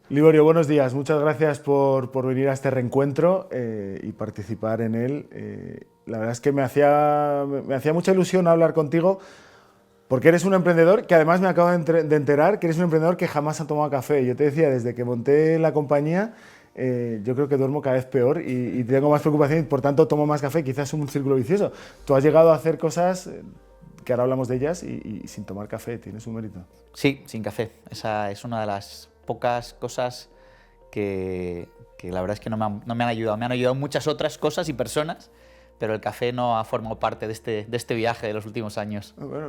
Liborio, buenos días. Muchas gracias por venir a este reencuentro y participar en él. La verdad es que me hacía mucha ilusión hablar contigo porque eres un emprendedor que además me acabo de enterar que eres un emprendedor que jamás ha tomado café. Yo te decía, desde que monté la compañía, yo creo que duermo cada vez peor y tengo más preocupación y por tanto tomo más café. Quizás es un círculo vicioso. Tú has llegado a hacer cosas que ahora hablamos de ellas y sin tomar café. Tienes un mérito. Sí, sin café. Esa es una de las pocas cosas que la verdad es que no me han ayudado. Me han ayudado muchas otras cosas y personas, pero el café no ha formado parte de este viaje de los últimos años. Bueno,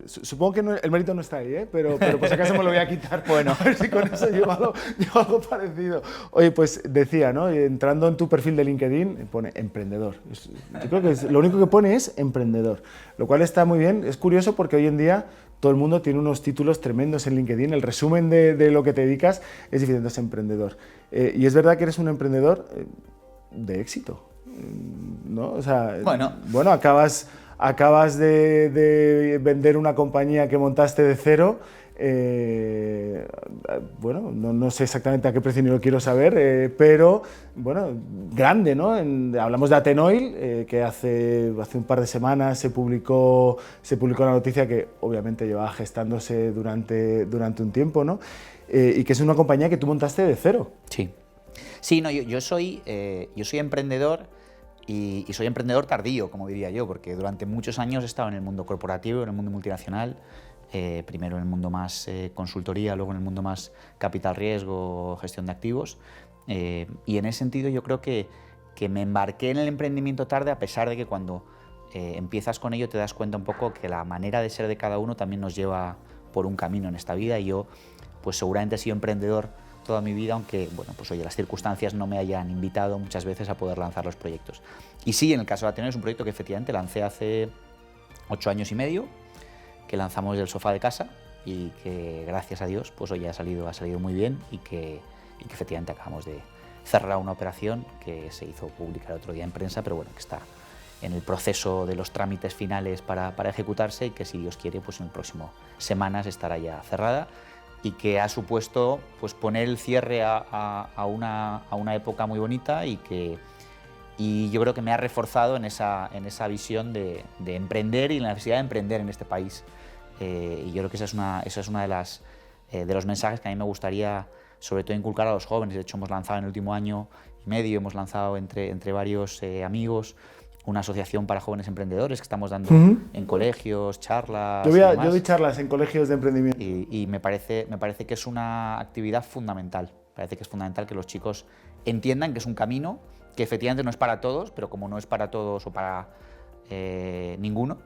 supongo que el mérito no está ahí, pero por si acaso me lo voy a quitar. Bueno, a ver si con eso llevo algo parecido. Oye, pues decía, ¿no? Entrando en tu perfil de LinkedIn, pone emprendedor. Yo creo que lo único que pone es emprendedor, lo cual está muy bien. Es curioso porque hoy en día todo el mundo tiene unos títulos tremendos en LinkedIn. El resumen de lo que te dedicas es difícil, entonces emprendedor. Y es verdad que eres un emprendedor de éxito, ¿no? O sea, bueno, acabas de vender una compañía que montaste de cero. Bueno, no sé exactamente a qué precio ni lo quiero saber, pero bueno, grande, ¿no? Hablamos de Atenoil, que hace un par de semanas se publicó la noticia que obviamente llevaba gestándose durante un tiempo, ¿no? Y que es una compañía que tú montaste de cero. Sí, no, yo soy emprendedor y soy emprendedor tardío, como diría yo, porque durante muchos años he estado en el mundo corporativo, en el mundo multinacional. Primero en el mundo más consultoría, luego en el mundo más capital riesgo, gestión de activos. Y en ese sentido yo creo que me embarqué en el emprendimiento tarde, a pesar de que cuando empiezas con ello te das cuenta un poco que la manera de ser de cada uno también nos lleva por un camino en esta vida. Y yo pues seguramente he sido emprendedor toda mi vida, aunque bueno, pues oye, las circunstancias no me hayan invitado muchas veces a poder lanzar los proyectos. Y sí, en el caso de Ateneo es un proyecto que efectivamente lancé hace 8 años y medio, que lanzamos del sofá de casa y que gracias a Dios pues hoy ha salido muy bien y que efectivamente acabamos de cerrar una operación que se hizo pública el otro día en prensa, pero bueno, que está en el proceso de los trámites finales para ejecutarse y que si Dios quiere pues en las próximas semanas estará ya cerrada y que ha supuesto pues poner el cierre a una época muy bonita y yo creo que me ha reforzado en esa visión de emprender y la necesidad de emprender en este país. Y yo creo que esa es una de los mensajes que a mí me gustaría sobre todo inculcar a los jóvenes. De hecho, hemos lanzado en el último año y medio, hemos lanzado entre varios amigos una asociación para jóvenes emprendedores que estamos dando en colegios, charlas. Yo doy charlas en colegios de emprendimiento. Y me parece que es una actividad fundamental. Parece que es fundamental que los chicos entiendan que es un camino que efectivamente no es para todos, pero como no es para todos o para ninguno,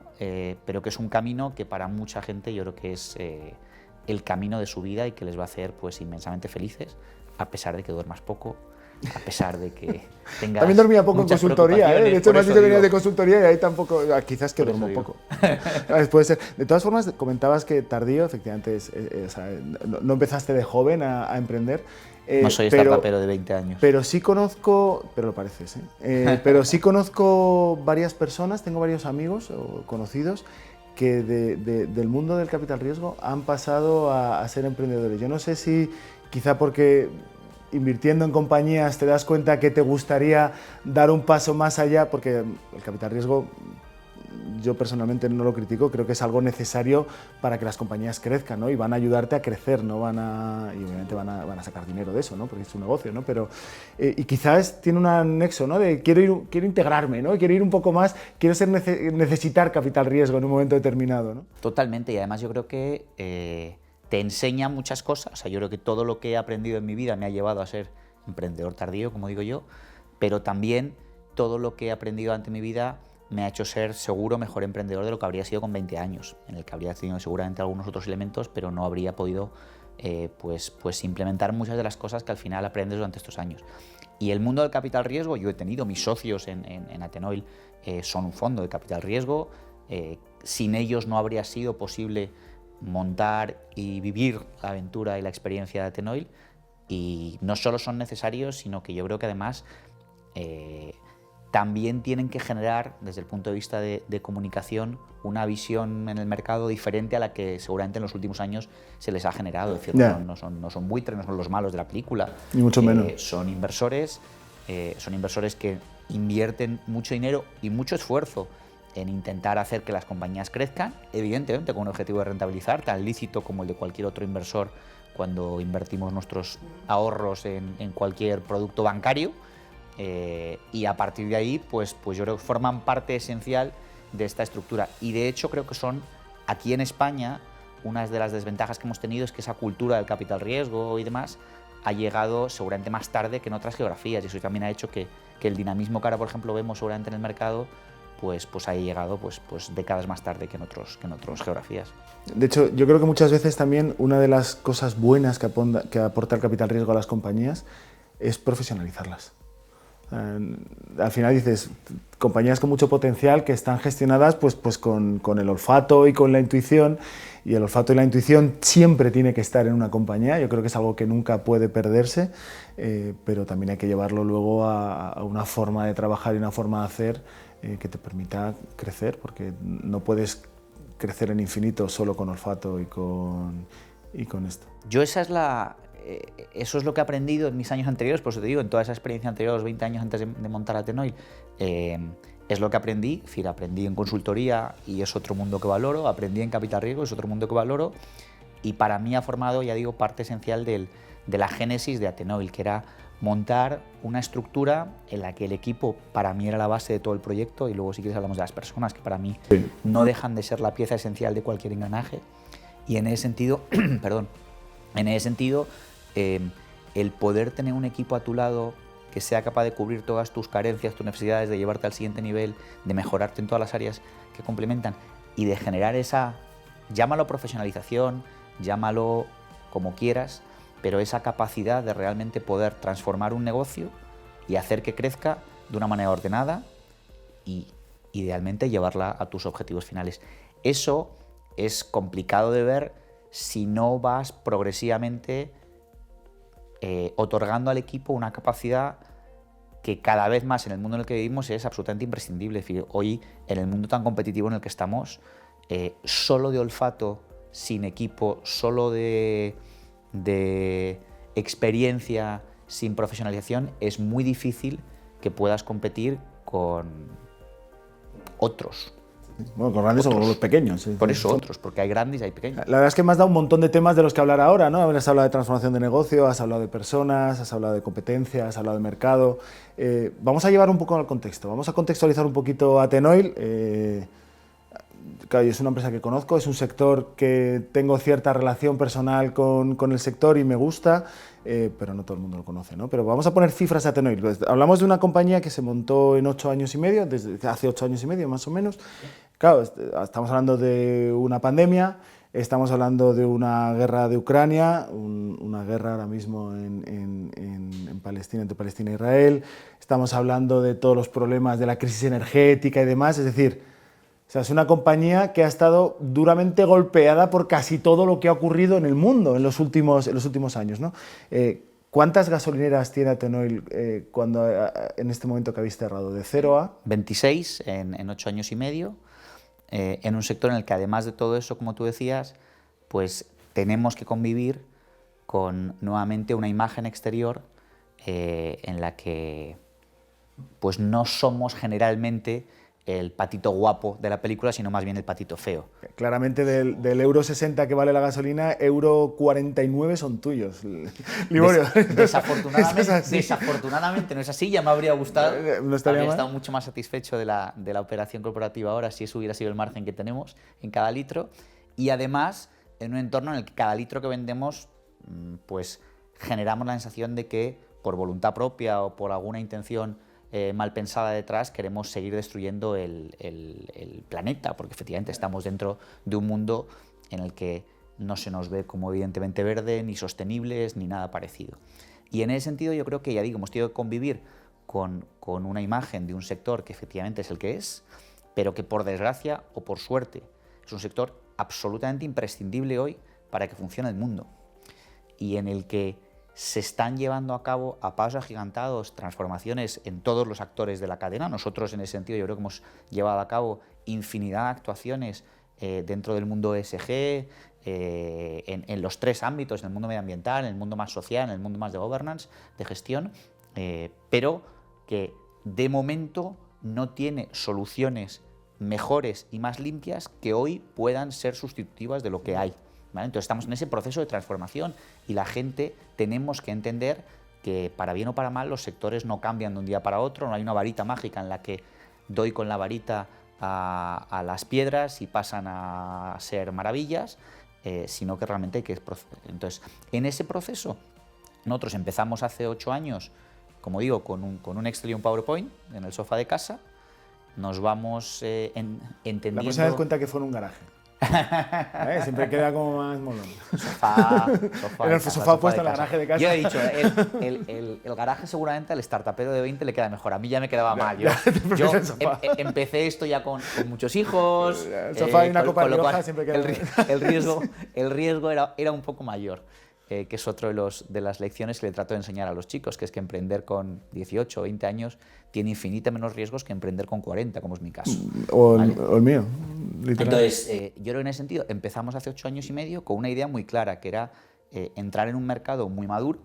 pero que es un camino que para mucha gente yo creo que es el camino de su vida y que les va a hacer pues inmensamente felices, a pesar de que duermas poco, a pesar de que tengas. También dormía poco en consultoría, de hecho me has dicho que venías de consultoría y ahí tampoco, quizás que duermo poco. Puede ser. De todas formas, comentabas que tardío, efectivamente, o sea, no empezaste de joven a emprender. No soy startupero de 20 años. Pero sí conozco, pero lo pareces, pero sí conozco varias personas, tengo varios amigos o conocidos que del mundo del capital riesgo han pasado a ser emprendedores. Yo no sé si quizá porque invirtiendo en compañías te das cuenta que te gustaría dar un paso más allá, porque el capital riesgo yo personalmente no lo critico, creo que es algo necesario para que las compañías crezcan, ¿no? Y van a ayudarte a crecer, no y obviamente van a sacar dinero de eso, ¿no? Porque es un negocio, ¿no? Pero, y quizás tiene un anexo, ¿no? De quiero integrarme, ¿no? Quiero ir un poco más, quiero necesitar capital riesgo en un momento determinado, ¿no? Totalmente, y además yo creo que te enseña muchas cosas. O sea, yo creo que todo lo que he aprendido en mi vida me ha llevado a ser emprendedor tardío, como digo yo, pero también todo lo que he aprendido ante mi vida me ha hecho ser seguro mejor emprendedor de lo que habría sido con 20 años, en el que habría tenido seguramente algunos otros elementos, pero no habría podido pues implementar muchas de las cosas que al final aprendes durante estos años. Y el mundo del capital riesgo, yo he tenido mis socios en Atenoil, son un fondo de capital riesgo, sin ellos no habría sido posible montar y vivir la aventura y la experiencia de Atenoil, Y no solo son necesarios, sino que yo creo que además también tienen que generar, desde el punto de vista de comunicación, una visión en el mercado diferente a la que seguramente en los últimos años se les ha generado. Es decir, no son buitres, no son los malos de la película. Ni mucho menos. Son inversores que invierten mucho dinero y mucho esfuerzo en intentar hacer que las compañías crezcan, evidentemente con un objetivo de rentabilizar, tan lícito como el de cualquier otro inversor cuando invertimos nuestros ahorros en cualquier producto bancario. Y a partir de ahí, pues yo creo que forman parte esencial de esta estructura. Y de hecho creo que son, aquí en España, una de las desventajas que hemos tenido es que esa cultura del capital riesgo y demás ha llegado seguramente más tarde que en otras geografías, y eso también ha hecho que el dinamismo que ahora, por ejemplo, vemos seguramente en el mercado, pues haya llegado pues décadas más tarde que en otras geografías. De hecho, yo creo que muchas veces también una de las cosas buenas que aporta el capital riesgo a las compañías es profesionalizarlas. Al final dices, compañías con mucho potencial que están gestionadas pues con el olfato y con la intuición, y el olfato y la intuición siempre tiene que estar en una compañía. Yo creo que es algo que nunca puede perderse, pero también hay que llevarlo luego a una forma de trabajar y una forma de hacer que te permita crecer, porque no puedes crecer en infinito solo con olfato y con esto. Eso es lo que he aprendido en mis años anteriores, por eso te digo, en toda esa experiencia anterior, los 20 años antes de montar Athenoil, es lo que aprendí. Es decir, aprendí en consultoría y es otro mundo que valoro, aprendí en capital riesgo, es otro mundo que valoro, y para mí ha formado, ya digo, parte esencial de la génesis de Athenoil, que era montar una estructura en la que el equipo para mí era la base de todo el proyecto, y luego si quieres hablamos de las personas, que para mí no dejan de ser la pieza esencial de cualquier engranaje. Y en ese sentido, el poder tener un equipo a tu lado que sea capaz de cubrir todas tus carencias, tus necesidades, de llevarte al siguiente nivel, de mejorarte en todas las áreas que complementan y de generar esa, llámalo profesionalización, llámalo como quieras, pero esa capacidad de realmente poder transformar un negocio y hacer que crezca de una manera ordenada y idealmente llevarla a tus objetivos finales. Eso es complicado de ver si no vas progresivamente otorgando al equipo una capacidad que cada vez más en el mundo en el que vivimos es absolutamente imprescindible. Es decir, hoy, en el mundo tan competitivo en el que estamos, solo de olfato, sin equipo, solo de experiencia, sin profesionalización, es muy difícil que puedas competir con otros. Bueno, con grandes o con los pequeños. Por eso otros, porque hay grandes y hay pequeños. La verdad es que me has dado un montón de temas de los que hablar ahora, ¿no? Has hablado de transformación de negocio, has hablado de personas, has hablado de competencias, has hablado de mercado. Vamos a llevar un poco al contexto, vamos a contextualizar un poquito a Athenoil. Claro, es una empresa que conozco, es un sector que tengo cierta relación personal con el sector y me gusta, pero no todo el mundo lo conoce, ¿no? Pero vamos a poner cifras a Athenoil. Pues, hablamos de una compañía que se montó en 8 años y medio, desde hace 8 años y medio más o menos. Claro, estamos hablando de una pandemia, estamos hablando de una guerra de Ucrania, una guerra ahora mismo en Palestina, entre Palestina e Israel, estamos hablando de todos los problemas de la crisis energética y demás, es decir, o sea, es una compañía que ha estado duramente golpeada por casi todo lo que ha ocurrido en el mundo en los últimos años, ¿no? ¿Cuántas gasolineras tiene Athenoil en este momento que habéis cerrado? ¿De 0 a...? 26 en 8 años y medio, en un sector en el que además de todo eso, como tú decías, pues tenemos que convivir con nuevamente una imagen exterior en la que pues no somos generalmente el patito guapo de la película, sino más bien el patito feo. Claramente del euro 60 que vale la gasolina, euro 49 son tuyos, Liborio. Desafortunadamente no es así, ya me habría gustado. No estaría habría mal. estado mucho más satisfecho de la operación corporativa ahora si eso hubiera sido el margen que tenemos en cada litro. Y además, en un entorno en el que cada litro que vendemos, pues generamos la sensación de que por voluntad propia o por alguna intención mal pensada detrás, queremos seguir destruyendo el planeta, porque efectivamente estamos dentro de un mundo en el que no se nos ve como evidentemente verde, ni sostenibles, ni nada parecido. Y en ese sentido yo creo que, ya digo, hemos tenido que convivir con una imagen de un sector que efectivamente es el que es, pero que por desgracia o por suerte es un sector absolutamente imprescindible hoy para que funcione el mundo, y en el que se están llevando a cabo a pasos agigantados transformaciones en todos los actores de la cadena. Nosotros, en ese sentido, yo creo que hemos llevado a cabo infinidad de actuaciones dentro del mundo ESG, en los 3 ámbitos, en el mundo medioambiental, en el mundo más social, en el mundo más de governance, de gestión, pero que de momento no tiene soluciones mejores y más limpias que hoy puedan ser sustitutivas de lo que hay, ¿vale? Entonces estamos en ese proceso de transformación y la gente tenemos que entender que, para bien o para mal, los sectores no cambian de un día para otro, no hay una varita mágica en la que doy con la varita a las piedras y pasan a ser maravillas, sino que realmente hay que... Entonces, en ese proceso, nosotros empezamos hace 8 años, como digo, con un Excel y un PowerPoint en el sofá de casa. Nos vamos entendiendo... La próxima vez cuenta que fue en un garaje. Siempre queda como más molón. Sofá el sofá puesto en el garaje de casa. Yo he dicho, el garaje seguramente al startupero de 20 le queda mejor. A mí ya me quedaba mal. Yo empecé esto ya con muchos hijos. El sofá y una copa de Rioja siempre queda el riesgo era un poco mayor. Que es otro de las lecciones que le trato de enseñar a los chicos, que es que emprender con 18 o 20 años tiene infinita menos riesgos que emprender con 40, como es mi caso. O ¿vale? el mío, literal. Entonces, yo creo que en ese sentido empezamos hace 8 años y medio con una idea muy clara, que era entrar en un mercado muy maduro,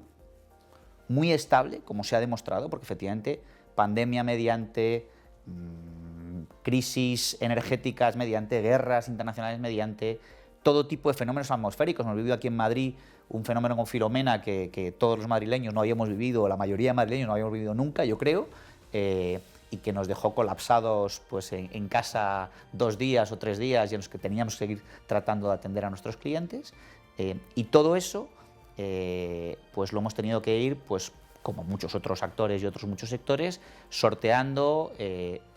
muy estable, como se ha demostrado, porque efectivamente pandemia mediante, crisis energéticas mediante, guerras internacionales mediante, todo tipo de fenómenos atmosféricos. Hemos vivido aquí en Madrid un fenómeno con Filomena que todos los madrileños no habíamos vivido, o la mayoría de madrileños no habíamos vivido nunca, yo creo, y que nos dejó colapsados pues, en casa 2 días o 3 días, y en los que teníamos que seguir tratando de atender a nuestros clientes. Y todo eso pues lo hemos tenido que ir, pues, como muchos otros actores y otros muchos sectores, sorteando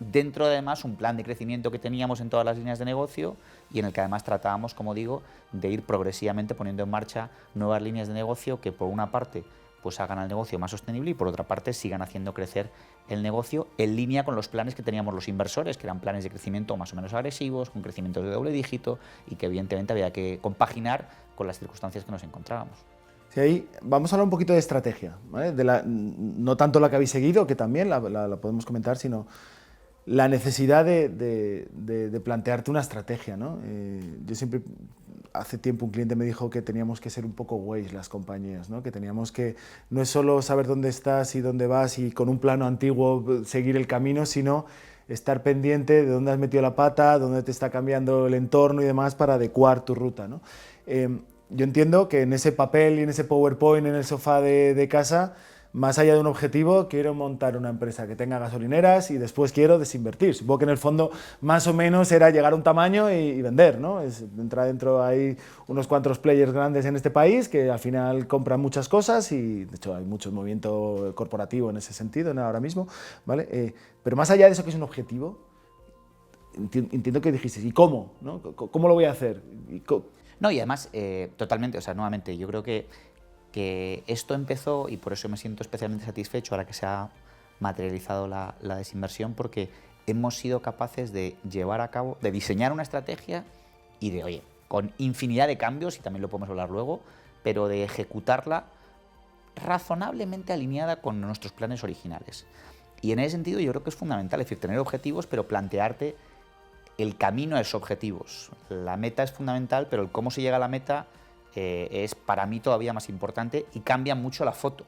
dentro de, además, un plan de crecimiento que teníamos en todas las líneas de negocio, y en el que además tratábamos, como digo, de ir progresivamente poniendo en marcha nuevas líneas de negocio que, por una parte, pues hagan al negocio más sostenible, y por otra parte sigan haciendo crecer el negocio en línea con los planes que teníamos los inversores, que eran planes de crecimiento más o menos agresivos, con crecimientos de doble dígito, y que evidentemente había que compaginar con las circunstancias que nos encontrábamos. Sí, ahí vamos a hablar un poquito de estrategia, ¿vale? No tanto la que habéis seguido, que también la podemos comentar, sino la necesidad de plantearte una estrategia, ¿no? Yo siempre, hace tiempo un cliente me dijo que teníamos que ser un poco Waze las compañías, ¿no? Que teníamos que, no es solo saber dónde estás y dónde vas y con un plano antiguo seguir el camino, sino estar pendiente de dónde has metido la pata, dónde te está cambiando el entorno y demás para adecuar tu ruta, ¿no? Yo entiendo que en ese papel y en ese PowerPoint en el sofá de casa, más allá de un objetivo, quiero montar una empresa que tenga gasolineras y después quiero desinvertir. Supongo que en el fondo más o menos era llegar a un tamaño y vender, ¿no? Entra dentro, hay unos cuantos players grandes en este país que al final compran muchas cosas, y de hecho hay mucho movimiento corporativo en ese sentido ahora mismo, ¿vale? Pero más allá de eso, que es un objetivo, entiendo que dijiste, ¿y cómo? ¿No? ¿Cómo lo voy a hacer? No, y además, totalmente, o sea, nuevamente, yo creo que esto empezó, y por eso me siento especialmente satisfecho ahora que se ha materializado la desinversión, porque hemos sido capaces de llevar a cabo, de diseñar una estrategia y de, oye, con infinidad de cambios, y también lo podemos hablar luego, pero de ejecutarla razonablemente alineada con nuestros planes originales. Y en ese sentido yo creo que es fundamental, es decir, tener objetivos, pero plantearte el camino a esos objetivos. La meta es fundamental, pero el cómo se llega a la meta es para mí todavía más importante, y cambia mucho la foto.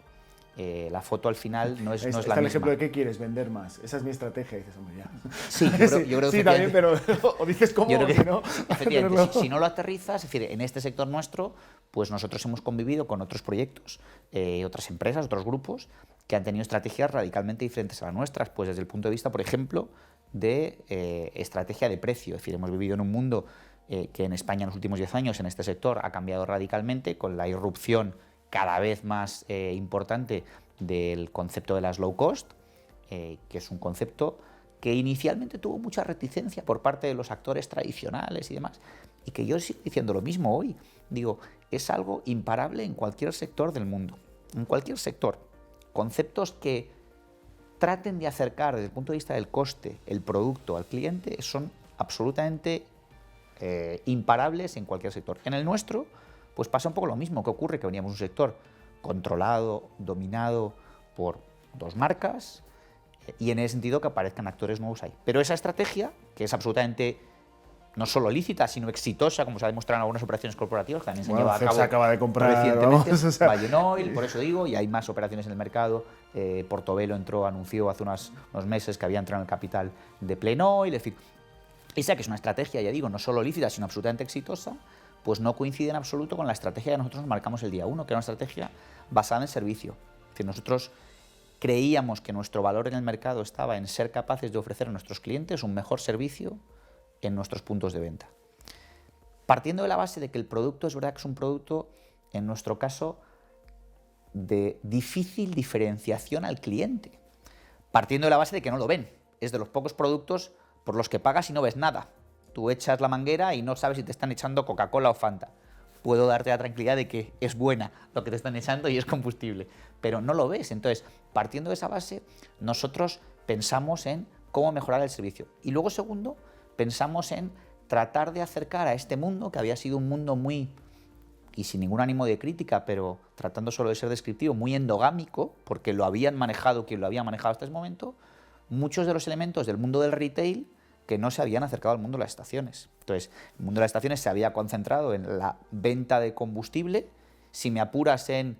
La foto al final no es la misma. Está el ejemplo de qué quieres, vender más. Esa es mi estrategia, dices, hombre, ya. Sí, yo creo que sí, también, pero o dices cómo, o si no... Efectivamente, si no lo aterrizas, es decir, en este sector nuestro, pues nosotros hemos convivido con otros proyectos, otras empresas, otros grupos, que han tenido estrategias radicalmente diferentes a las nuestras, pues desde el punto de vista, por ejemplo, de estrategia de precio. Es decir, hemos vivido en un mundo que en España en los últimos 10 años en este sector ha cambiado radicalmente, con la irrupción cada vez más importante del concepto de las low cost, que es un concepto que inicialmente tuvo mucha reticencia por parte de los actores tradicionales y demás, y que yo sigo diciendo lo mismo hoy. Digo, es algo imparable en cualquier sector del mundo, en cualquier sector. Conceptos que traten de acercar desde el punto de vista del coste el producto al cliente son absolutamente imparables en cualquier sector. En el nuestro, pues pasa un poco lo mismo. ¿Qué ocurre? Que veníamos de un sector controlado, dominado por dos marcas, y en ese sentido que aparezcan actores nuevos ahí. Pero esa estrategia, que es absolutamente no solo lícita, sino exitosa, como se ha demostrado en algunas operaciones corporativas, que también se han llevado a cabo acaba de comprar recientemente, vamos, o sea, Valenoil, por eso digo, y hay más operaciones en el mercado. Portobelo anunció hace unos meses que había entrado en el capital de Plenoil, es decir, esa que es una estrategia, ya digo, no solo lícita, sino absolutamente exitosa, pues no coincide en absoluto con la estrategia que nosotros nos marcamos el día 1, que era una estrategia basada en servicio. Es decir, nosotros creíamos que nuestro valor en el mercado estaba en ser capaces de ofrecer a nuestros clientes un mejor servicio en nuestros puntos de venta. Partiendo de la base de que el producto es verdad que es un producto, en nuestro caso, de difícil diferenciación al cliente. Partiendo de la base de que no lo ven. Es de los pocos productos por los que pagas y no ves nada. Tú echas la manguera y no sabes si te están echando Coca-Cola o Fanta. Puedo darte la tranquilidad de que es buena lo que te están echando y es combustible, pero no lo ves. Entonces, partiendo de esa base, nosotros pensamos en cómo mejorar el servicio. Y luego, segundo, pensamos en tratar de acercar a este mundo, que había sido un mundo muy, y sin ningún ánimo de crítica, pero tratando solo de ser descriptivo, muy endogámico, porque lo habían manejado quien lo había manejado hasta ese momento, muchos de los elementos del mundo del retail que no se habían acercado al mundo de las estaciones. Entonces, el mundo de las estaciones se había concentrado en la venta de combustible, si me apuras en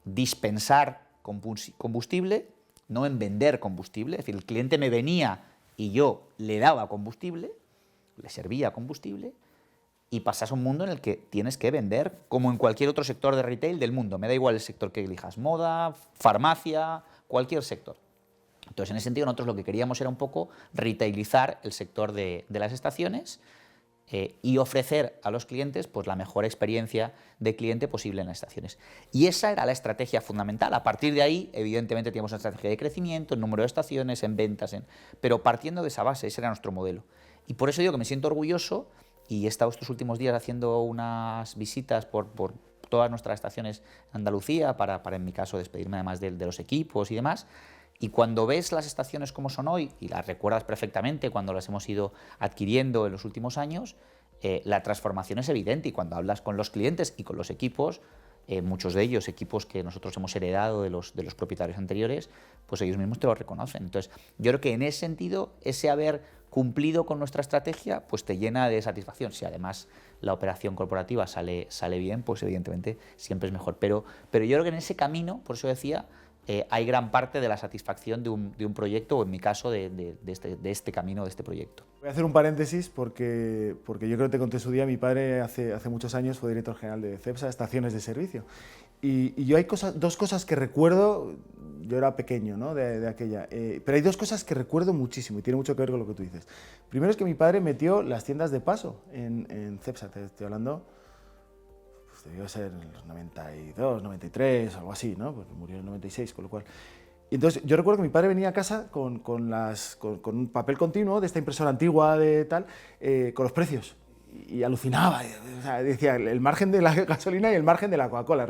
dispensar combustible, no en vender combustible. Es decir, el cliente me venía y yo le daba combustible, le servía combustible, y pasas a un mundo en el que tienes que vender como en cualquier otro sector de retail del mundo. Me da igual el sector que elijas, moda, farmacia, cualquier sector. Entonces, en ese sentido, nosotros lo que queríamos era un poco retailizar el sector de las estaciones y ofrecer a los clientes pues, la mejor experiencia de cliente posible en las estaciones. Y esa era la estrategia fundamental. A partir de ahí, evidentemente, teníamos una estrategia de crecimiento, en número de estaciones, en ventas, pero partiendo de esa base, ese era nuestro modelo. Y por eso digo que me siento orgulloso y he estado estos últimos días haciendo unas visitas por todas nuestras estaciones en Andalucía para en mi caso, despedirme además de los equipos y demás. Y cuando ves las estaciones como son hoy, y las recuerdas perfectamente cuando las hemos ido adquiriendo en los últimos años, la transformación es evidente. Y cuando hablas con los clientes y con los equipos, muchos de ellos equipos que nosotros hemos heredado de los propietarios anteriores, pues ellos mismos te lo reconocen. Entonces, yo creo que en ese sentido, ese haber cumplido con nuestra estrategia, pues te llena de satisfacción. Si además la operación corporativa sale bien, pues evidentemente siempre es mejor. Pero yo creo que en ese camino, por eso decía, hay gran parte de la satisfacción de un proyecto, o en mi caso, de este camino, de este proyecto. Voy a hacer un paréntesis porque yo creo que te conté su día, mi padre hace muchos años fue director general de CEPSA, Estaciones de Servicio. Y yo hay dos cosas que recuerdo, yo era pequeño, ¿no? de aquella, pero hay dos cosas que recuerdo muchísimo y tiene mucho que ver con lo que tú dices. Primero es que mi padre metió las tiendas de paso en CEPSA, te estoy hablando, pues debió ser en los 92, 93, algo así, ¿no? Pues murió en el 96, con lo cual... Y entonces yo recuerdo que mi padre venía a casa con un papel continuo de esta impresora antigua de tal, con los precios. Y alucinaba, o sea, decía el margen de la gasolina y el margen de la Coca-Cola,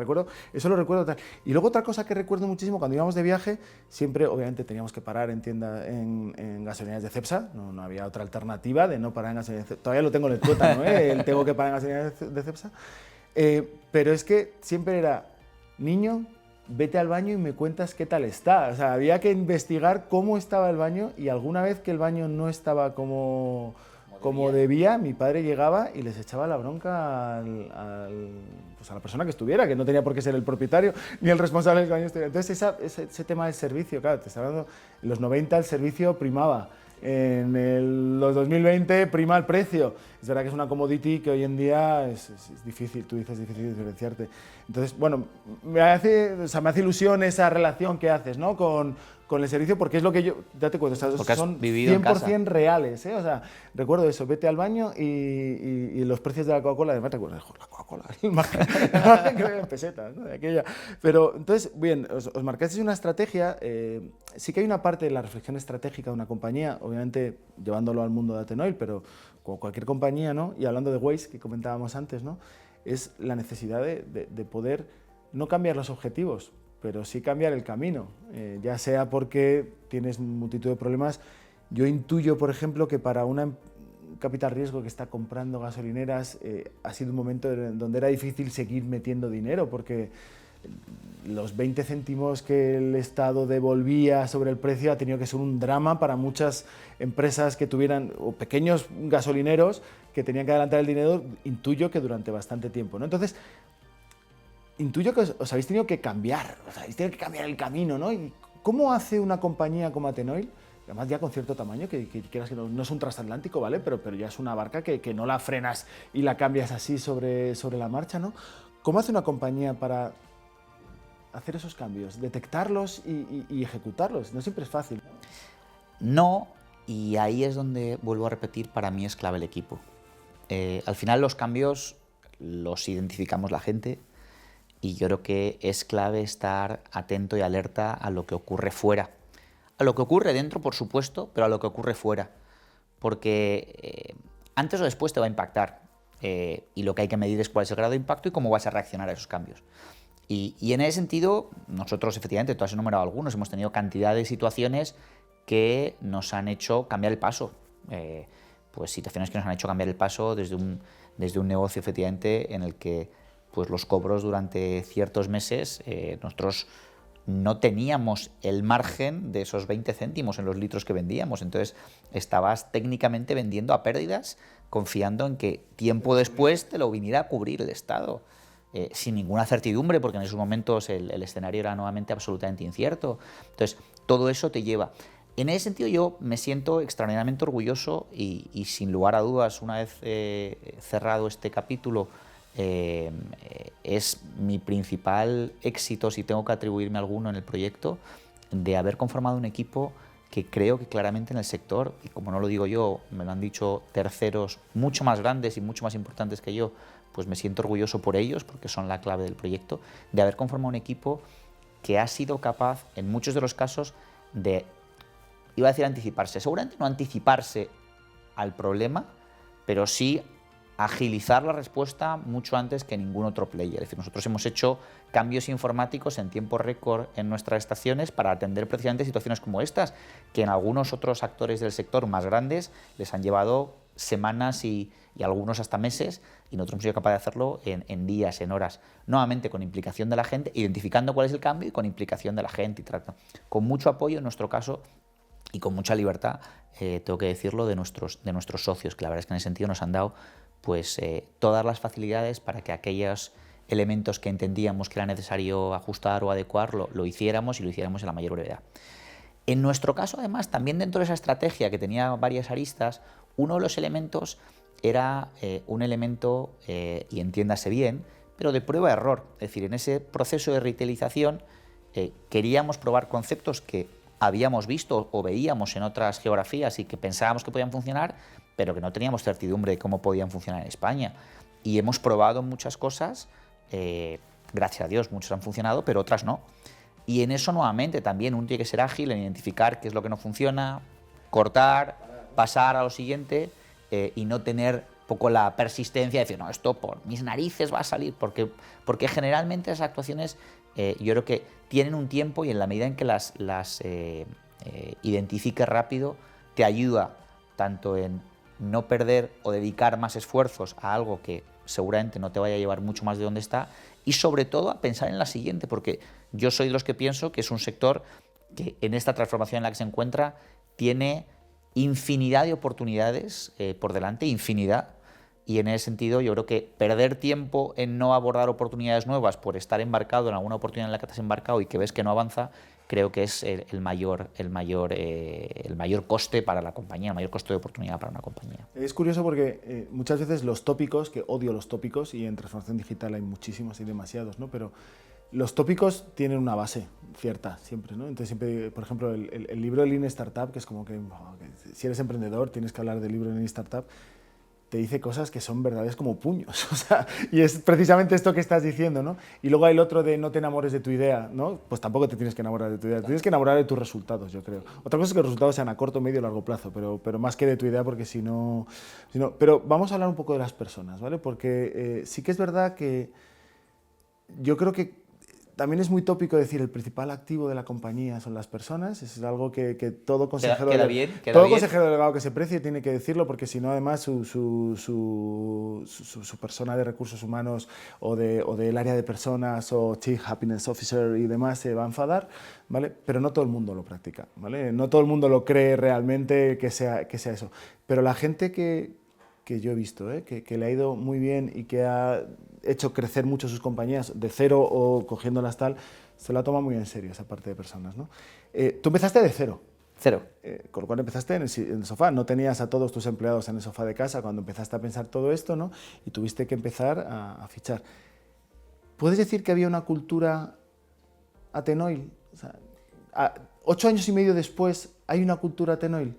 eso lo recuerdo tal. Y luego otra cosa que recuerdo muchísimo, cuando íbamos de viaje, siempre obviamente teníamos que parar en gasolinerías de CEPSA, no había otra alternativa de no parar en gasolinerías de CEPSA. Todavía lo tengo en el tuétano, tengo que parar en gasolinerías de CEPSA. Pero es que siempre era, niño, vete al baño y me cuentas qué tal está. O sea, había que investigar cómo estaba el baño y alguna vez que el baño no estaba como debía, mi padre llegaba y les echaba la bronca pues a la persona que estuviera, que no tenía por qué ser el propietario ni el responsable del baño. Entonces ese tema del servicio, claro, te estaba hablando, en los 90 el servicio primaba, en los 2020 prima el precio. Es verdad que es una commodity que hoy en día es difícil, tú dices, difícil diferenciarte. Entonces, bueno, me hace ilusión esa relación que haces, ¿no? con el servicio, porque es lo que yo, date cuenta, son 100% reales, ¿eh? O sea, recuerdo eso, vete al baño y los precios de la Coca-Cola, además te acuerdas, la Coca-Cola, el margen que en pesetas, ¿no? De aquella. Pero, entonces, bien, os marcasteis una estrategia, sí que hay una parte de la reflexión estratégica de una compañía, obviamente llevándolo al mundo de Atenoil, pero como cualquier compañía, ¿no? Y hablando de Waze, que comentábamos antes, ¿no? Es la necesidad de poder no cambiar los objetivos, pero sí cambiar el camino, ya sea porque tienes multitud de problemas. Yo intuyo, por ejemplo, que para un capital riesgo que está comprando gasolineras ha sido un momento donde era difícil seguir metiendo dinero, porque los 20 céntimos que el Estado devolvía sobre el precio ha tenido que ser un drama para muchas empresas que tuvieran, o pequeños gasolineros que tenían que adelantar el dinero, intuyo que durante bastante tiempo, ¿no? Entonces, intuyo que os habéis tenido que cambiar, el camino, ¿no? ¿Y cómo hace una compañía como Athenoil, además ya con cierto tamaño, que quieras que no es un transatlántico, ¿vale? Pero ya es una barca que no la frenas y la cambias así sobre la marcha, ¿no? ¿Cómo hace una compañía para hacer esos cambios, detectarlos y ejecutarlos? No siempre es fácil. No, y ahí es donde, vuelvo a repetir, para mí es clave el equipo. Al final los cambios los identificamos la gente y yo creo que es clave estar atento y alerta a lo que ocurre fuera. A lo que ocurre dentro, por supuesto, pero a lo que ocurre fuera. Porque antes o después te va a impactar. Y lo que hay que medir es cuál es el grado de impacto y cómo vas a reaccionar a esos cambios. Y en ese sentido, nosotros efectivamente, tú has enumerado algunos, hemos tenido cantidad de situaciones que nos han hecho cambiar el paso. Pues situaciones que nos han hecho cambiar el paso desde un negocio efectivamente en el que pues los cobros durante ciertos meses nosotros no teníamos el margen de esos 20 céntimos en los litros que vendíamos. Entonces estabas técnicamente vendiendo a pérdidas confiando en que tiempo después te lo viniera a cubrir el Estado. Sin ninguna certidumbre, porque en esos momentos el escenario era nuevamente absolutamente incierto. Entonces, todo eso te lleva. En ese sentido, yo me siento extraordinariamente orgulloso y sin lugar a dudas, una vez cerrado este capítulo, es mi principal éxito, si tengo que atribuirme alguno en el proyecto, de haber conformado un equipo que creo que claramente en el sector, y como no lo digo yo, me lo han dicho terceros mucho más grandes y mucho más importantes que yo, pues me siento orgulloso por ellos, porque son la clave del proyecto, de haber conformado un equipo que ha sido capaz, en muchos de los casos, de, iba a decir anticiparse, seguramente no anticiparse al problema, pero sí agilizar la respuesta mucho antes que ningún otro player. Es decir, nosotros hemos hecho cambios informáticos en tiempo récord en nuestras estaciones para atender precisamente situaciones como estas, que en algunos otros actores del sector más grandes les han llevado semanas y algunos hasta meses, y nosotros hemos sido capaces de hacerlo en días, en horas, nuevamente con implicación de la gente, identificando cuál es el cambio y con implicación de la gente, y con mucho apoyo en nuestro caso y con mucha libertad, tengo que decirlo, de nuestros socios, que la verdad es que en ese sentido nos han dado pues todas las facilidades para que aquellos elementos que entendíamos que era necesario ajustar o adecuar lo hiciéramos, y lo hiciéramos en la mayor brevedad. En nuestro caso, además, también dentro de esa estrategia que tenía varias aristas, uno de los elementos era un elemento, y entiéndase bien, pero de prueba-error. Es decir, en ese proceso de retailización queríamos probar conceptos que habíamos visto o veíamos en otras geografías y que pensábamos que podían funcionar, pero que no teníamos certidumbre de cómo podían funcionar en España. Y hemos probado muchas cosas, gracias a Dios muchas han funcionado, pero otras no. Y en eso nuevamente también uno tiene que ser ágil en identificar qué es lo que no funciona, cortar, pasar a lo siguiente, y no tener poco la persistencia de decir, no, esto por mis narices va a salir, porque generalmente esas actuaciones yo creo que tienen un tiempo, y en la medida en que las identifiques rápido, te ayuda tanto en no perder o dedicar más esfuerzos a algo que seguramente no te vaya a llevar mucho más de donde está, y sobre todo a pensar en la siguiente, porque yo soy de los que pienso que es un sector que en esta transformación en la que se encuentra tiene infinidad de oportunidades por delante, infinidad, y en ese sentido yo creo que perder tiempo en no abordar oportunidades nuevas por estar embarcado en alguna oportunidad en la que te has embarcado y que ves que no avanza, creo que es el mayor coste para la compañía, el mayor coste de oportunidad para una compañía. Es curioso porque muchas veces los tópicos, que odio los tópicos, y en transformación digital hay muchísimos y demasiados, ¿no? Pero los tópicos tienen una base cierta siempre, ¿no? Entonces siempre, por ejemplo, el libro de Lean Startup, que es como que si eres emprendedor tienes que hablar del libro de Lean Startup, te dice cosas que son verdades como puños, o sea, y es precisamente esto que estás diciendo, ¿no? Y luego hay el otro de no te enamores de tu idea, ¿no? Pues tampoco te tienes que enamorar de tu idea, te tienes que enamorar de tus resultados, yo creo. Otra cosa es que los resultados sean a corto, medio o largo plazo, pero más que de tu idea, porque si no... Pero vamos a hablar un poco de las personas, ¿vale? Porque sí que es verdad que yo creo que también es muy tópico decir el principal activo de la compañía son las personas. Es algo que todo consejero, consejero delegado que se precie tiene que decirlo, porque si no, además, su persona de recursos humanos o del área de personas o Chief Happiness Officer y demás se va a enfadar, ¿vale? Pero no todo el mundo lo practica, ¿vale? No todo el mundo lo cree realmente que sea eso. Pero la gente que yo he visto, que le ha ido muy bien y que ha hecho crecer mucho sus compañías de cero o cogiéndolas tal, se la toma muy en serio esa parte de personas, ¿no? Tú empezaste de cero. Cero. Con lo cual empezaste en el sofá, no tenías a todos tus empleados en el sofá de casa cuando empezaste a pensar todo esto, ¿no? Y tuviste que empezar a fichar. ¿Puedes decir que había una cultura Atenoil? O sea, 8 años y medio después, ¿hay una cultura Atenoil?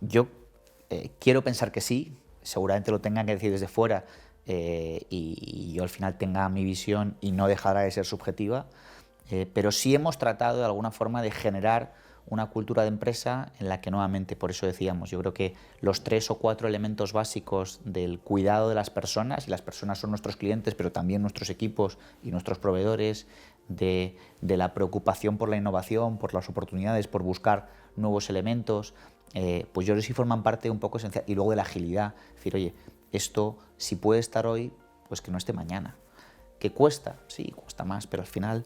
Yo quiero pensar que sí, seguramente lo tengan que decir desde fuera, y yo al final tenga mi visión y no dejará de ser subjetiva, pero sí hemos tratado de alguna forma de generar una cultura de empresa en la que nuevamente, por eso decíamos, yo creo que los 3 o 4 elementos básicos del cuidado de las personas, y las personas son nuestros clientes, pero también nuestros equipos y nuestros proveedores, de la preocupación por la innovación, por las oportunidades, por buscar nuevos elementos, pues yo creo que sí forman parte un poco esencial. Y luego de la agilidad, es decir, oye, esto si puede estar hoy, pues que no esté mañana. ¿Qué cuesta? Sí, cuesta más, pero al final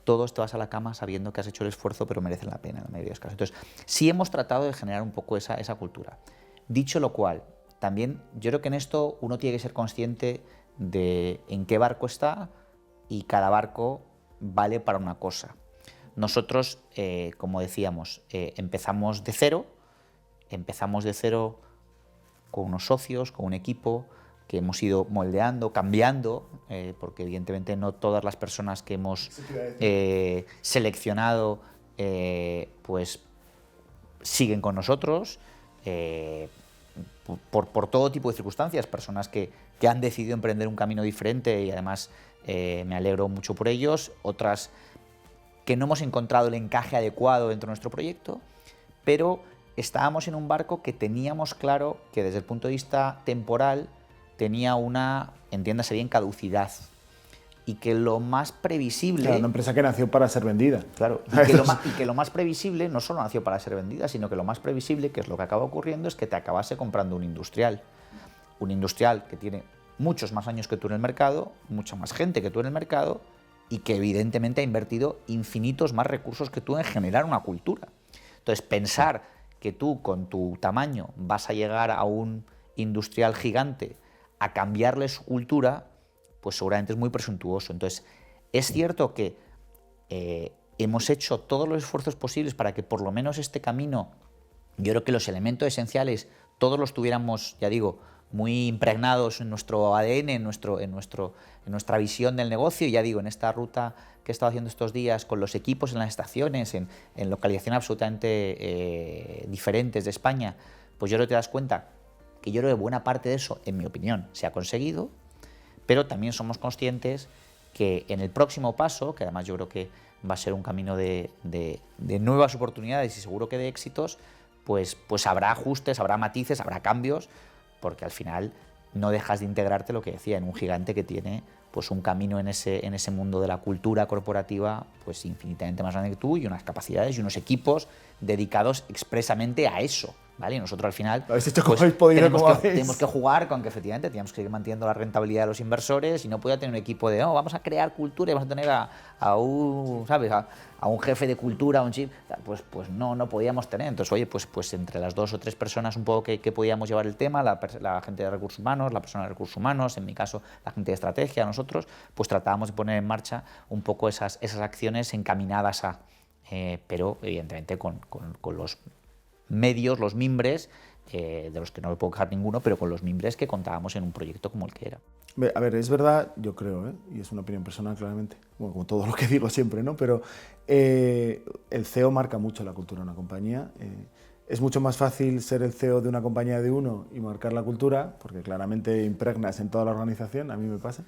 todos te vas a la cama sabiendo que has hecho el esfuerzo, pero merecen la pena en la mayoría de los casos. Entonces, sí hemos tratado de generar un poco esa cultura. Dicho lo cual, también yo creo que en esto uno tiene que ser consciente de en qué barco está, y cada barco vale para una cosa. Nosotros, como decíamos, empezamos de cero con unos socios, con un equipo que hemos ido moldeando, cambiando, porque evidentemente no todas las personas que hemos seleccionado pues siguen con nosotros, por todo tipo de circunstancias, personas que han decidido emprender un camino diferente y además me alegro mucho por ellos, otras que no hemos encontrado el encaje adecuado dentro de nuestro proyecto, pero estábamos en un barco que teníamos claro que desde el punto de vista temporal tenía una, entiéndase bien, caducidad, y que lo más previsible... Claro, una empresa que nació para ser vendida. Claro, y que lo más previsible no solo nació para ser vendida, sino que lo más previsible, que es lo que acaba ocurriendo, es que te acabase comprando un industrial que tiene muchos más años que tú en el mercado, mucha más gente que tú en el mercado, y que evidentemente ha invertido infinitos más recursos que tú en generar una cultura. Entonces, pensar que tú con tu tamaño vas a llegar a un industrial gigante a cambiarle su cultura, pues seguramente es muy presuntuoso. Entonces, es cierto que hemos hecho todos los esfuerzos posibles para que por lo menos este camino, yo creo que los elementos esenciales todos los tuviéramos, ya digo, muy impregnados en nuestro ADN, en nuestra visión del negocio. Y ya digo, en esta ruta que he estado haciendo estos días con los equipos en las estaciones, en localizaciones absolutamente diferentes de España, pues yo creo que te das cuenta que yo creo que buena parte de eso, en mi opinión, se ha conseguido, pero también somos conscientes que en el próximo paso, que además yo creo que va a ser un camino de nuevas oportunidades y seguro que de éxitos, pues habrá ajustes, habrá matices, habrá cambios, porque al final no dejas de integrarte, lo que decía, en un gigante que tiene pues un camino en ese mundo de la cultura corporativa pues infinitamente más grande que tú, y unas capacidades y unos equipos dedicados expresamente a eso, ¿vale? Y nosotros al final pues, tenemos que jugar con que efectivamente teníamos que seguir manteniendo la rentabilidad de los inversores, y no podía tener un equipo de vamos a crear cultura y vamos a tener a un, ¿sabes? A un jefe de cultura, a un chief, pues no podíamos tener. Entonces, oye, pues entre las 2 o 3 personas un poco que podíamos llevar el tema, la gente de recursos humanos, la persona de recursos humanos, en mi caso la gente de estrategia, nosotros, pues tratábamos de poner en marcha un poco esas acciones encaminadas a, pero evidentemente con los medios, los mimbres, de los que no me puedo quejar ninguno, pero con los mimbres que contábamos en un proyecto como el que era. A ver, es verdad, yo creo, y es una opinión personal claramente, bueno, como todo lo que digo siempre, ¿no? Pero el CEO marca mucho la cultura de una compañía. es mucho más fácil ser el CEO de una compañía de uno y marcar la cultura, porque claramente impregnas en toda la organización, a mí me pasa,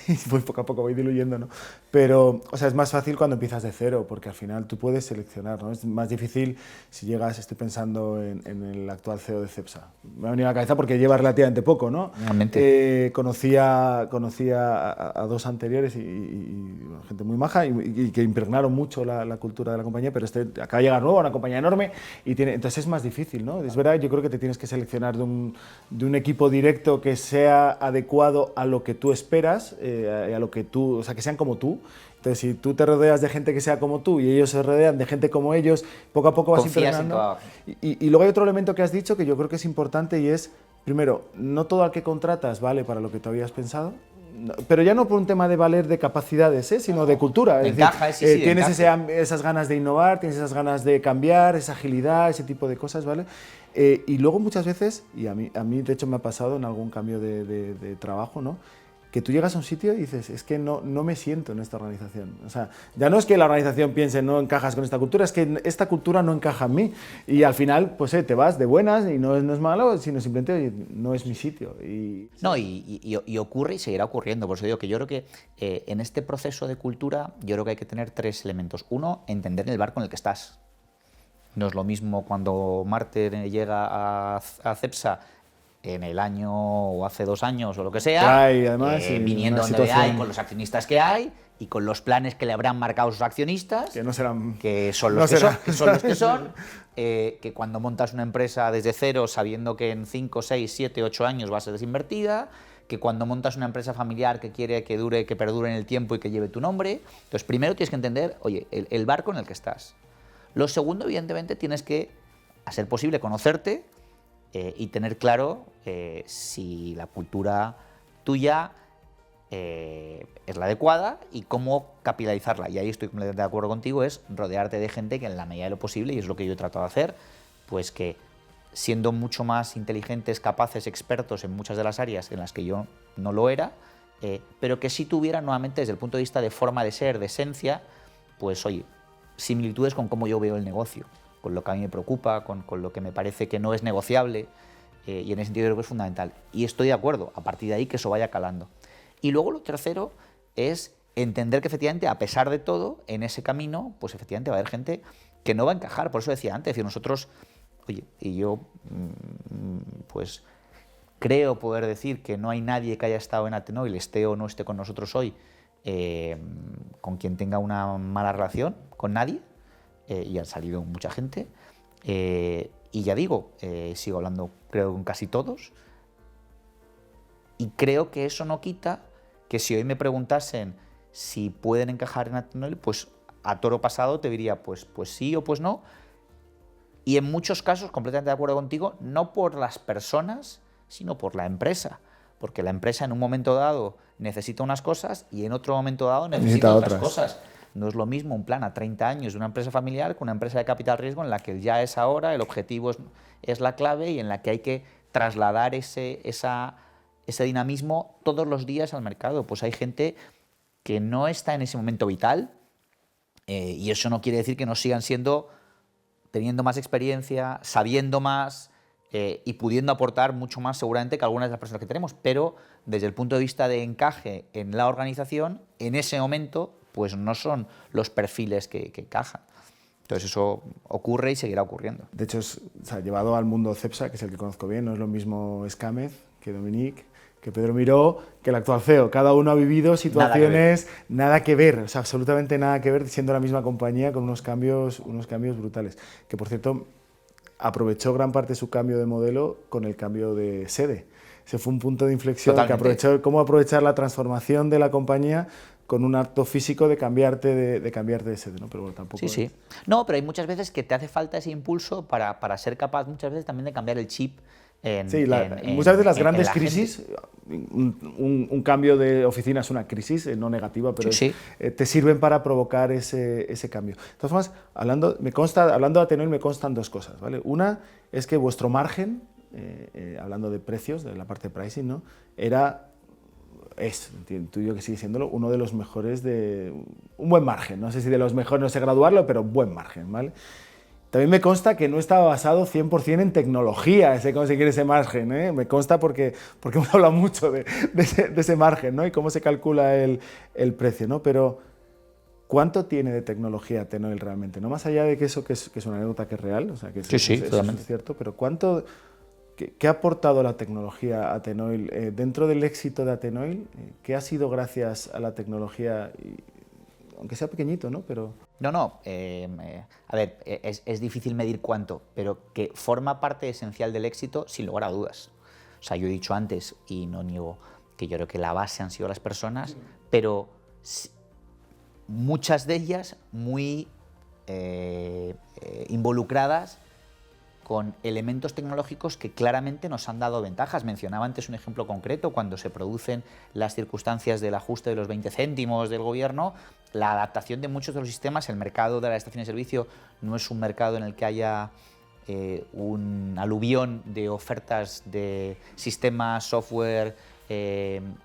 y pues poco a poco voy diluyendo, ¿no? Pero, o sea, es más fácil cuando empiezas de cero, porque al final tú puedes seleccionar, ¿no? Es más difícil si llegas, estoy pensando en el actual CEO de Cepsa. Me ha venido a la cabeza porque lleva relativamente poco, ¿no? Realmente. Conocía a dos anteriores y gente muy maja y que impregnaron mucho la cultura de la compañía, pero acaba de llegar nuevo, una compañía enorme, entonces es más difícil, ¿no? Es verdad, yo creo que te tienes que seleccionar de un equipo directo que sea adecuado a lo que tú esperas, a lo que tú, o sea, que sean como tú. Entonces, si tú te rodeas de gente que sea como tú y ellos se rodean de gente como ellos, poco a poco vas impregnando. Y luego hay otro elemento que has dicho que yo creo que es importante y es, primero, no todo al que contratas vale para lo que tú habías pensado. Pero ya no por un tema de valer de capacidades, sino de cultura. Es decir, tienes esas ganas de innovar, tienes esas ganas de cambiar, esa agilidad, ese tipo de cosas, ¿vale? Y luego muchas veces, y a mí de hecho me ha pasado en algún cambio de trabajo, ¿no? Que tú llegas a un sitio y dices, es que no me siento en esta organización. O sea, ya no es que la organización piense no encajas con esta cultura, es que esta cultura no encaja en mí. Y al final, pues te vas de buenas y no es malo, sino simplemente oye, no es mi sitio. No, y ocurre y seguirá ocurriendo. Por eso digo que yo creo que en este proceso de cultura, yo creo que hay que tener tres elementos. Uno, entender el barco en el que estás. No es lo mismo cuando Marter llega a Cepsa en el año o hace 2 años o lo que sea, además, viniendo donde hay, con los accionistas que hay y con los planes que le habrán marcado sus accionistas, que no serán, que son los que son, que cuando montas una empresa desde cero sabiendo que en 5, 6, 7, 8 años va a ser desinvertida, que cuando montas una empresa familiar que quiere que dure, que perdure en el tiempo y que lleve tu nombre. Entonces, primero tienes que entender, oye, el barco en el que estás. Lo segundo, evidentemente, tienes que, a ser posible, conocerte y tener claro si la cultura tuya es la adecuada y cómo capitalizarla. Y ahí estoy completamente de acuerdo contigo, es rodearte de gente que en la medida de lo posible, y es lo que yo he tratado de hacer, pues que siendo mucho más inteligentes, capaces, expertos en muchas de las áreas en las que yo no lo era, pero que sí tuvieran nuevamente desde el punto de vista de forma de ser, de esencia, pues oye, similitudes con cómo yo veo el negocio, con lo que a mí me preocupa, con lo que me parece que no es negociable, y en ese sentido creo que es fundamental. Y estoy de acuerdo, a partir de ahí que eso vaya calando. Y luego lo tercero es entender que efectivamente, a pesar de todo, en ese camino, pues efectivamente va a haber gente que no va a encajar. Por eso decía antes, es decir, nosotros, oye, y yo pues creo poder decir que no hay nadie que haya estado en Atenoil, esté o no esté con nosotros hoy, con quien tenga una mala relación, con nadie, y han salido mucha gente, y ya digo, sigo hablando creo con casi todos, y creo que eso no quita que si hoy me preguntasen si pueden encajar en Atenoil, pues a toro pasado te diría pues sí o pues no, y en muchos casos, completamente de acuerdo contigo, no por las personas, sino por la empresa. Porque la empresa en un momento dado necesita unas cosas y en otro momento dado necesita otras cosas. No es lo mismo un plan a 30 años de una empresa familiar que una empresa de capital riesgo en la que ya es ahora, el objetivo es la clave y en la que hay que trasladar ese dinamismo todos los días al mercado. Pues hay gente que no está en ese momento vital y eso no quiere decir que no sigan teniendo más experiencia, sabiendo más, y pudiendo aportar mucho más seguramente que algunas de las personas que tenemos, pero desde el punto de vista de encaje en la organización, en ese momento, pues no son los perfiles que encajan. Entonces eso ocurre y seguirá ocurriendo. De hecho, llevado al mundo Cepsa, que es el que conozco bien, no es lo mismo Escámez que Dominique, que Pedro Miró, que el actual CEO. Cada uno ha vivido situaciones nada que ver, o sea, absolutamente nada que ver, siendo la misma compañía con unos cambios brutales. Que, por cierto, aprovechó gran parte de su cambio de modelo con el cambio de sede. Ese fue un punto de inflexión. Totalmente. Que aprovechó cómo aprovechar la transformación de la compañía con un acto físico de cambiarte de sede, ¿no? Pero bueno, tampoco. Sí. No, pero hay muchas veces que te hace falta ese impulso para ser capaz muchas veces también de cambiar el chip. Muchas veces las grandes crisis, un cambio de oficina es una crisis, no negativa, pero te sirven para provocar ese cambio. De todas formas, hablando de Atenoil me constan dos cosas, ¿vale? Una es que vuestro margen, hablando de precios, de la parte de pricing, ¿no? Intuyo que sigue siéndolo, uno de los mejores un buen margen, no sé si de los mejores, no sé graduarlo, pero buen margen, ¿vale? También me consta que no estaba basado 100% en tecnología ese conseguir ese margen, ¿eh? Me consta porque hemos hablado mucho de ese margen, ¿no? Y cómo se calcula el precio, ¿no? Pero ¿cuánto tiene de tecnología Tenoil realmente? No más allá de que eso que es una anécdota que es real, o sea, que sí, eso es cierto, pero ¿cuánto, qué ha aportado la tecnología a Tenoil? Dentro del éxito de Atenoil, ¿qué ha sido gracias a la tecnología? Aunque sea pequeñito, ¿no? Pero... No. A ver, es difícil medir cuánto, pero que forma parte esencial del éxito, sin lugar a dudas. O sea, yo he dicho antes, y no niego, que yo creo que la base han sido las personas, pero muchas de ellas muy involucradas con elementos tecnológicos que claramente nos han dado ventajas. Mencionaba antes un ejemplo concreto, cuando se producen las circunstancias del ajuste de los 20 céntimos del gobierno, la adaptación de muchos de los sistemas. El mercado de la estación de servicio no es un mercado en el que haya un aluvión de ofertas de sistemas, software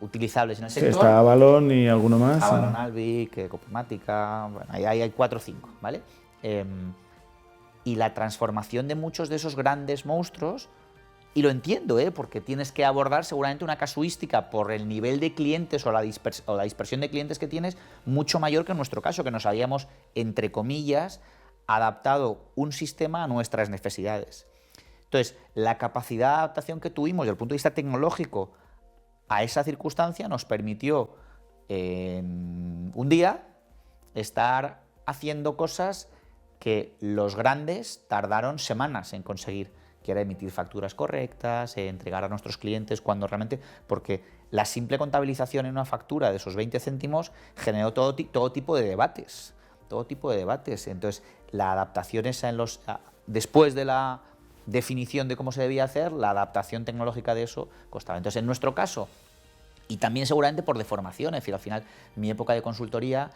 utilizables en el sector. Sí, está Avalon y alguno más. Avalon, Albic, Copomática, bueno, ahí hay 4 o 5, ¿vale? Y la transformación de muchos de esos grandes monstruos, y lo entiendo, porque tienes que abordar seguramente una casuística por el nivel de clientes o la dispersión de clientes que tienes mucho mayor que en nuestro caso, que nos habíamos, entre comillas, adaptado un sistema a nuestras necesidades. Entonces, la capacidad de adaptación que tuvimos desde el punto de vista tecnológico a esa circunstancia nos permitió en un día estar haciendo cosas que los grandes tardaron semanas en conseguir, que era emitir facturas correctas, entregar a nuestros clientes cuando realmente... Porque la simple contabilización en una factura de esos 20 céntimos generó todo tipo de debates. Todo tipo de debates. Entonces, la adaptación esa después de la definición de cómo se debía hacer, la adaptación tecnológica de eso costaba. Entonces, en nuestro caso, y también seguramente por deformación, es decir, al final mi época de consultoría,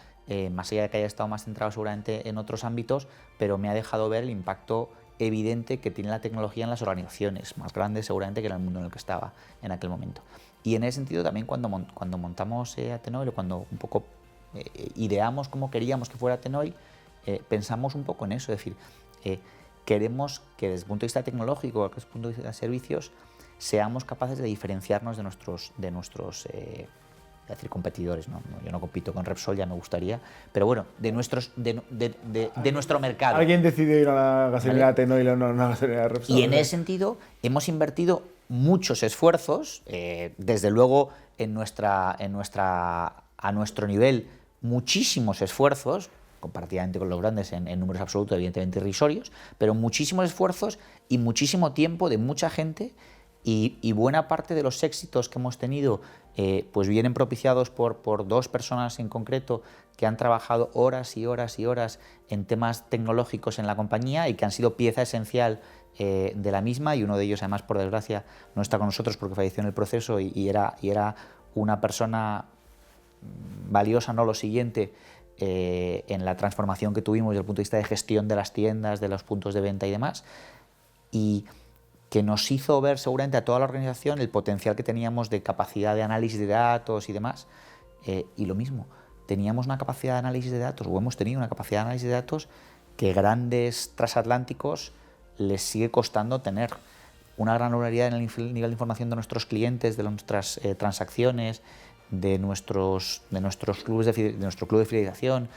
más allá de que haya estado más centrado seguramente en otros ámbitos, pero me ha dejado ver el impacto evidente que tiene la tecnología en las organizaciones, más grandes seguramente que en el mundo en el que estaba en aquel momento. Y en ese sentido también cuando montamos Atenoil, cuando un poco ideamos cómo queríamos que fuera Atenoil, pensamos un poco en eso, es decir, queremos que desde el punto de vista tecnológico, desde el punto de vista de servicios, seamos capaces de diferenciarnos de nuestros decir competidores, ¿no? Yo no compito con Repsol, ya me gustaría, pero bueno, de nuestro mercado. ¿Alguien decidió ir a la gasolinera Atenoil o no a una gasolinera Repsol? Y en ese sentido hemos invertido muchos esfuerzos, desde luego a nuestro nivel, muchísimos esfuerzos, comparativamente con los grandes en números absolutos, evidentemente irrisorios, pero muchísimos esfuerzos y muchísimo tiempo de mucha gente. Y buena parte de los éxitos que hemos tenido pues vienen propiciados por 2 personas en concreto que han trabajado horas y horas y horas en temas tecnológicos en la compañía y que han sido pieza esencial de la misma, y uno de ellos además por desgracia no está con nosotros porque falleció en el proceso y era una persona valiosa, no lo siguiente, en la transformación que tuvimos desde el punto de vista de gestión de las tiendas, de los puntos de venta y demás, y que nos hizo ver seguramente a toda la organización el potencial que teníamos de capacidad de análisis de datos y demás. Y lo mismo, teníamos una capacidad de análisis de datos, o hemos tenido una capacidad de análisis de datos que grandes transatlánticos les sigue costando tener. Una gran granularidad en el nivel de información de nuestros clientes, de nuestras transacciones, de nuestro club de fidelización,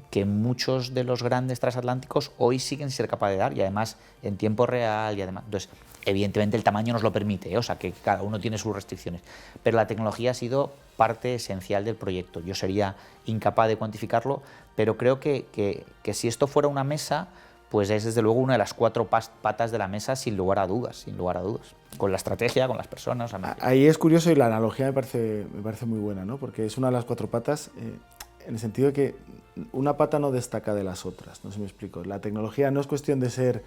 que muchos de los grandes transatlánticos hoy siguen sin ser capaces de dar, y además en tiempo real, y además, entonces, evidentemente el tamaño nos lo permite, o sea que cada uno tiene sus restricciones, pero la tecnología ha sido parte esencial del proyecto. Yo sería incapaz de cuantificarlo, pero creo que si esto fuera una mesa, pues es desde luego una de las 4 patas de la mesa, sin lugar a dudas, con la estrategia, con las personas. Ahí es curioso, y la analogía me parece muy buena, ¿no? Porque es una de las 4 patas, en el sentido de que una pata no destaca de las otras, no sé si me explico. La tecnología no es cuestión de ser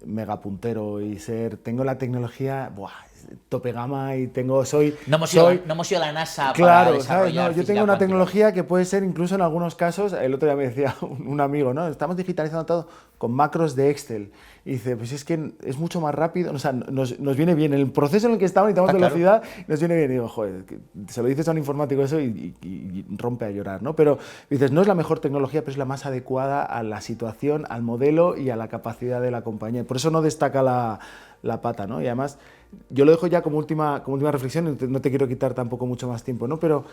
megapuntero y tengo la tecnología, tope gama y No hemos ido a la NASA claro, para desarrollar. ¿sabes? No, yo tengo una tecnología que puede ser incluso en algunos casos, el otro día me decía un amigo, ¿no? Estamos digitalizando todo con macros de Excel. Y dice, pues es que es mucho más rápido, o sea, nos viene bien. En el proceso en el que estamos necesitamos velocidad, nos viene bien. Y digo, joder, se lo dices a un informático eso y rompe a llorar, ¿no? Pero dices, no es la mejor tecnología, pero es la más adecuada a la situación, al modelo y a la capacidad de la compañía. Por eso no destaca la pata, ¿no? Y además, yo lo dejo ya como última reflexión, no te quiero quitar tampoco mucho más tiempo, ¿no? Pero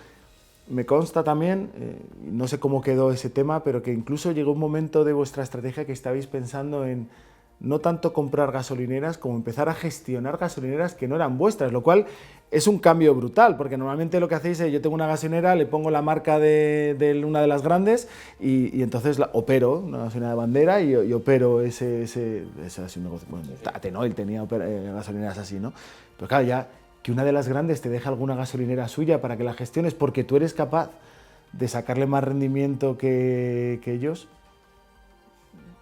me consta también, no sé cómo quedó ese tema, pero que incluso llegó un momento de vuestra estrategia que estabais pensando en no tanto comprar gasolineras como empezar a gestionar gasolineras que no eran vuestras, lo cual es un cambio brutal, porque normalmente lo que hacéis es, yo tengo una gasolinera, le pongo la marca de una de las grandes y entonces opero una gasolinera de bandera y opero ese es un negocio. Bueno, Atenoil tenía gasolineras así, ¿no? Pero claro, ya que una de las grandes te deja alguna gasolinera suya para que la gestiones porque tú eres capaz de sacarle más rendimiento que ellos,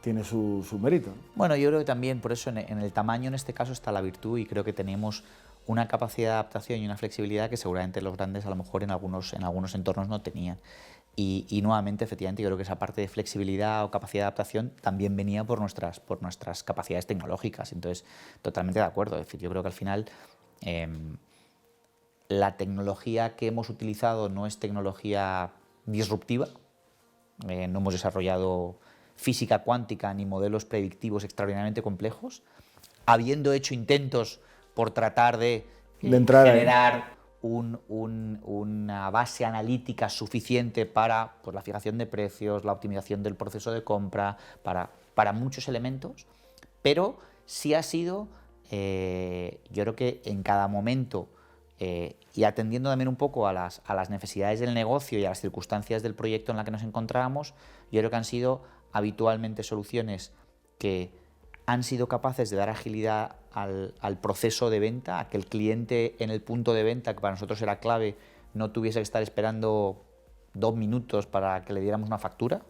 tiene su mérito. Bueno, yo creo que también por eso en el tamaño en este caso está la virtud y creo que tenemos una capacidad de adaptación y una flexibilidad que seguramente los grandes a lo mejor en algunos entornos no tenían. Y nuevamente, efectivamente, yo creo que esa parte de flexibilidad o capacidad de adaptación también venía por nuestras capacidades tecnológicas. Entonces, totalmente de acuerdo. Es decir, yo creo que al final la tecnología que hemos utilizado no es tecnología disruptiva. No hemos desarrollado física cuántica ni modelos predictivos extraordinariamente complejos, habiendo hecho intentos por tratar de generar una base analítica suficiente para pues, la fijación de precios, la optimización del proceso de compra, para muchos elementos, pero sí ha sido, yo creo que en cada momento, y atendiendo también un poco a las necesidades del negocio y a las circunstancias del proyecto en la que nos encontrábamos, yo creo que han sido habitualmente soluciones que han sido capaces de dar agilidad al proceso de venta, a que el cliente en el punto de venta, que para nosotros era clave, no tuviese que estar esperando 2 minutos para que le diéramos una factura,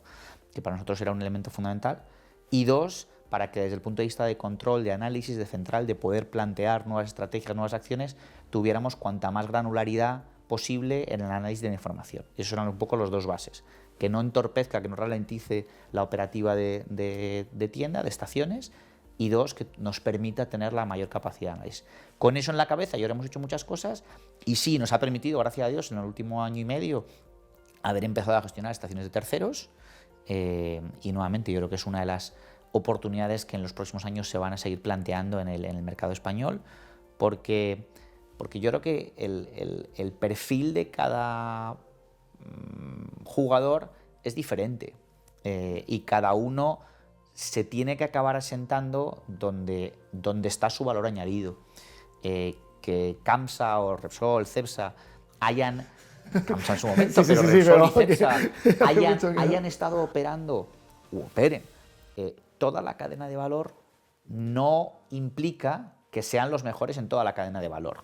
que para nosotros era un elemento fundamental, y 2, para que desde el punto de vista de control, de análisis, de central, de poder plantear nuevas estrategias, nuevas acciones, tuviéramos cuanta más granularidad posible en el análisis de la información. Y esos eran un poco los dos bases. Que no entorpezca, que no ralentice la operativa de tienda, de estaciones, y 2, que nos permita tener la mayor capacidad de análisis. Con eso en la cabeza, y ahora hemos hecho muchas cosas, y sí, nos ha permitido, gracias a Dios, en el último año y medio, haber empezado a gestionar estaciones de terceros, y nuevamente yo creo que es una de las oportunidades que en los próximos años se van a seguir planteando en el mercado español, porque yo creo que el perfil de cada jugador es diferente y cada uno se tiene que acabar asentando donde está su valor añadido. Que CAMSA o Repsol, Cepsa CAMSA en su momento, pero Repsol y Cepsa hayan estado operando u operen toda la cadena de valor, no implica que sean los mejores en toda la cadena de valor.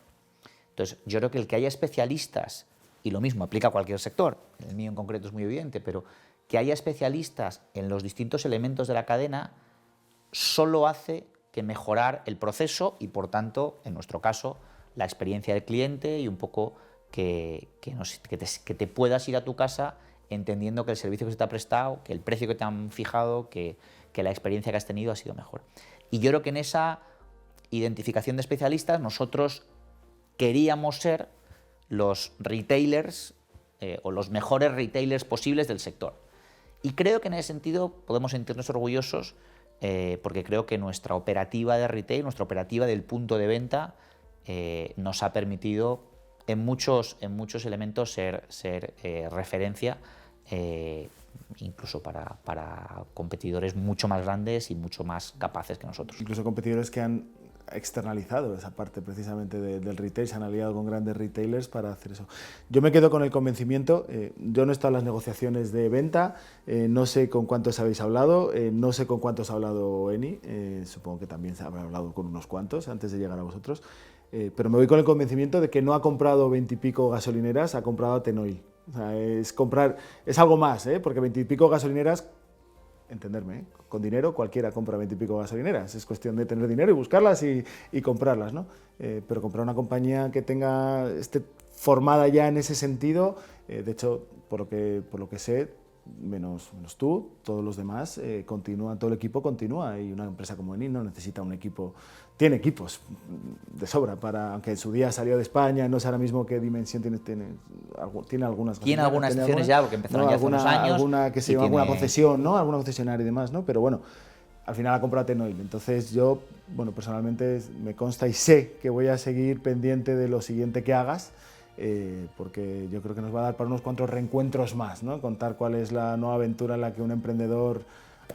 Entonces, yo creo que el que haya especialistas, y lo mismo aplica a cualquier sector, el mío en concreto es muy evidente, pero que haya especialistas en los distintos elementos de la cadena solo hace que mejorar el proceso y, por tanto, en nuestro caso, la experiencia del cliente y un poco que te puedas ir a tu casa entendiendo que el servicio que se te ha prestado, que el precio que te han fijado, que la experiencia que has tenido ha sido mejor. Y yo creo que en esa identificación de especialistas nosotros queríamos ser los retailers o los mejores retailers posibles del sector. Y creo que en ese sentido podemos sentirnos orgullosos porque creo que nuestra operativa de retail, nuestra operativa del punto de venta nos ha permitido en muchos elementos ser referencia incluso para competidores mucho más grandes y mucho más capaces que nosotros. Incluso competidores que han externalizado esa parte precisamente del retail, se han aliado con grandes retailers para hacer eso. Yo me quedo con el convencimiento, yo no he estado en las negociaciones de venta, no sé con cuántos habéis hablado, no sé con cuántos ha hablado Eni, supongo que también se habrá hablado con unos cuantos antes de llegar a vosotros, pero me voy con el convencimiento de que no ha comprado 20 y pico gasolineras, ha comprado Atenoil. O sea, es algo más, porque 20 y pico gasolineras entenderme, ¿eh? Con dinero cualquiera compra 20 y pico gasolineras, es cuestión de tener dinero y buscarlas y comprarlas, ¿no? Pero comprar una compañía que esté formada ya en ese sentido, de hecho, por lo que sé, menos tú, todos los demás continúan, todo el equipo continúa, y una empresa como Eni no necesita un equipo, tiene equipos de sobra, aunque en su día salió de España, no sé ahora mismo qué dimensión tiene algunas. Tiene algunas acciones ya, porque empezaron ya hace unos años. Alguna que se llama alguna concesión, ¿no? Alguna concesionaria y demás, ¿no? Pero bueno, al final ha comprado Tenoil. Entonces yo, bueno, personalmente me consta y sé que voy a seguir pendiente de lo siguiente que hagas, porque yo creo que nos va a dar para unos cuantos reencuentros más, ¿no? Contar cuál es la nueva aventura en la que un emprendedor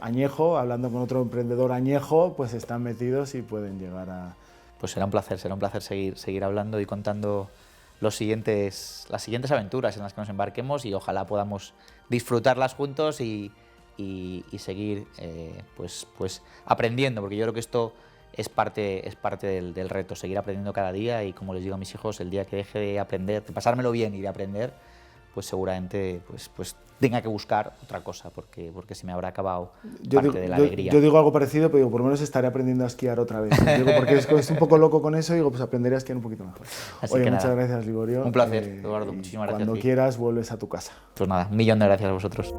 añejo, hablando con otro emprendedor añejo, pues están metidos y pueden llegar a... Pues será un placer seguir hablando y contando las siguientes aventuras en las que nos embarquemos, y ojalá podamos disfrutarlas juntos y seguir pues aprendiendo, porque yo creo que esto es parte del reto, seguir aprendiendo cada día, y como les digo a mis hijos, el día que deje de aprender, de pasármelo bien y de aprender, pues seguramente pues tenga que buscar otra cosa, porque se me habrá acabado de la alegría. Yo digo algo parecido, pero digo, por lo menos estaré aprendiendo a esquiar otra vez. Digo, porque es un poco loco con eso, digo, pues aprenderé a esquiar un poquito mejor. Oye, muchas gracias, Liborio. Un placer, Eduardo, muchísimas gracias. Cuando quieras vuelves a tu casa. Pues nada, 1.000.000 de gracias a vosotros.